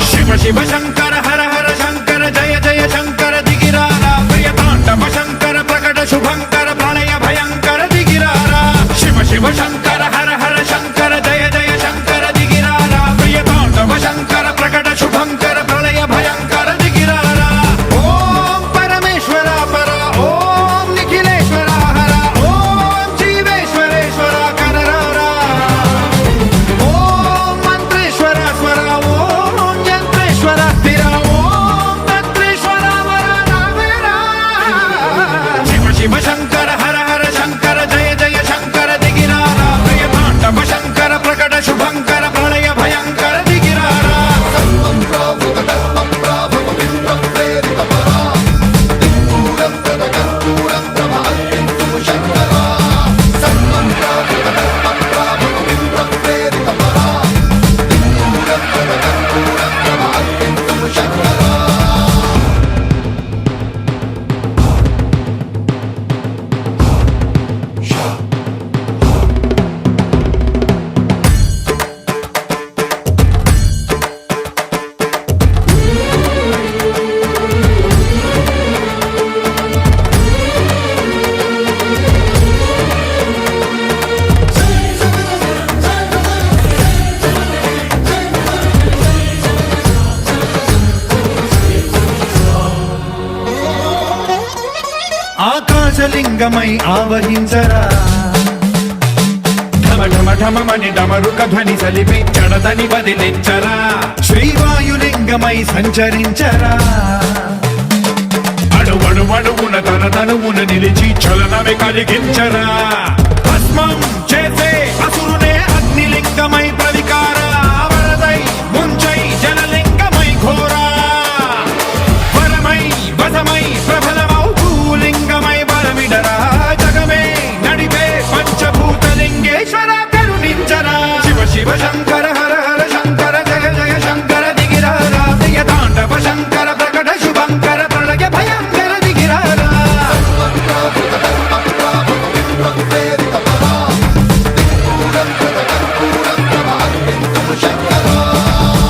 శివ శివ శంకర హర హర శంకర జయ జయ శంకర దిగిరారా ప్రియ తాండవ శంకర ప్రకట శుభంకర ప్రళయ భయంకర దిగిరారా శివ శివ శంకర హర హర శంకర జయ జయ శంకర దిగిరారా ప్రియ తాండవ శంకర ప్రకట శుభంకర ప్రళయ భయంకర దిగిరారా ఓం పరమేశ్వర పర ఓం నిఖిలేశ్వర హర ఓం జీవేశ్వరేశ్వర కనరారా ఓం మంత్రేశ్వర స్వర ఓం యంత్రేశ్వర స్థిర ఓం తంత్రేశ్వర వర నావేరా శివ శివ శంకర హర హర శంకర జయ జయ శంకర దిగిరారా ప్రియ తాండవ శంకర ప్రకట శుభంకర ప్రళయ భయంకర దిగిరారా ఆకాశలింగమై ఆవహించరా ఢమ ఢమ ఢమమని డమరుక ధ్వని సలిపి జడదని వదిలించరా శ్రీవాయులింగమై సంచరించరా అణువణువున తన తనువున నిలిచి చలనమే కలిగించరా భస్మం చేసే అసురు